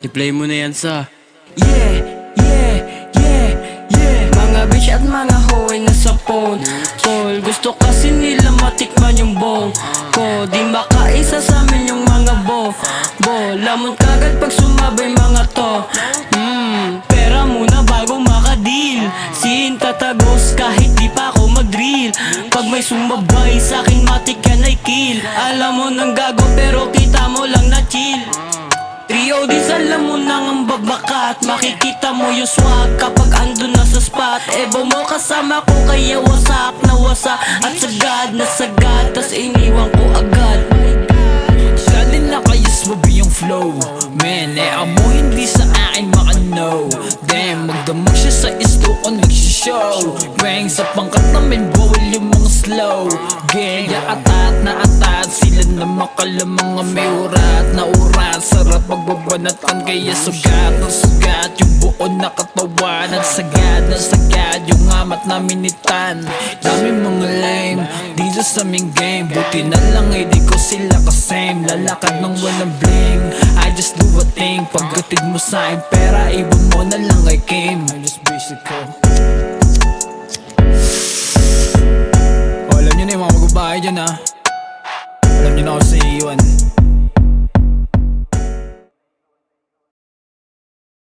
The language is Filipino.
I-play mo na yan sa Yeah, yeah, yeah, yeah. Mga bitch at mga hoe na sa phone call. Gusto kasi nila matikman yung bong ko. Di makaisa sa amin yung mga bo lamon kagad pag sumabay mga to. Pera muna bago makadeal. Sin tatagos kahit di pa ako mag-drill. Pag may sumabay sa'kin matik yan ay kill. Alam mo nang gago pero kita mo lang na chill. Trio di alam mo nang ang babakat. Makikita mo yung swag kapag andun na sa spot. Ebo mo kasama ko kaya wasak na wasak. At sagad na sagad tas iniwan ko agad. Dali na kayo swabe yung flow. Man, amo hindi sa akin maka-no. Damn, magdamag siya sa isto ko nagsishow. Bang, sa pangkat namin bawal yung mga slow. Gang, atat na atat. Sila na makala mga may urat na urat. Sarap magbabanatan kaya sugat na sugat. Yung buo na katawan at sagad na sagad. Yung amat na minitan. Dami mga lame dito sa aming game. Buti na lang ay di ko sila kasame. Lalakad ng walang bling. I just do a thing. Pagkatid mo sa'kin pera, ibon mo na lang ay game. I just basic ko. Alam nyo na yung mga magbabae dyan ha. Alam nyo na ako sa iwan.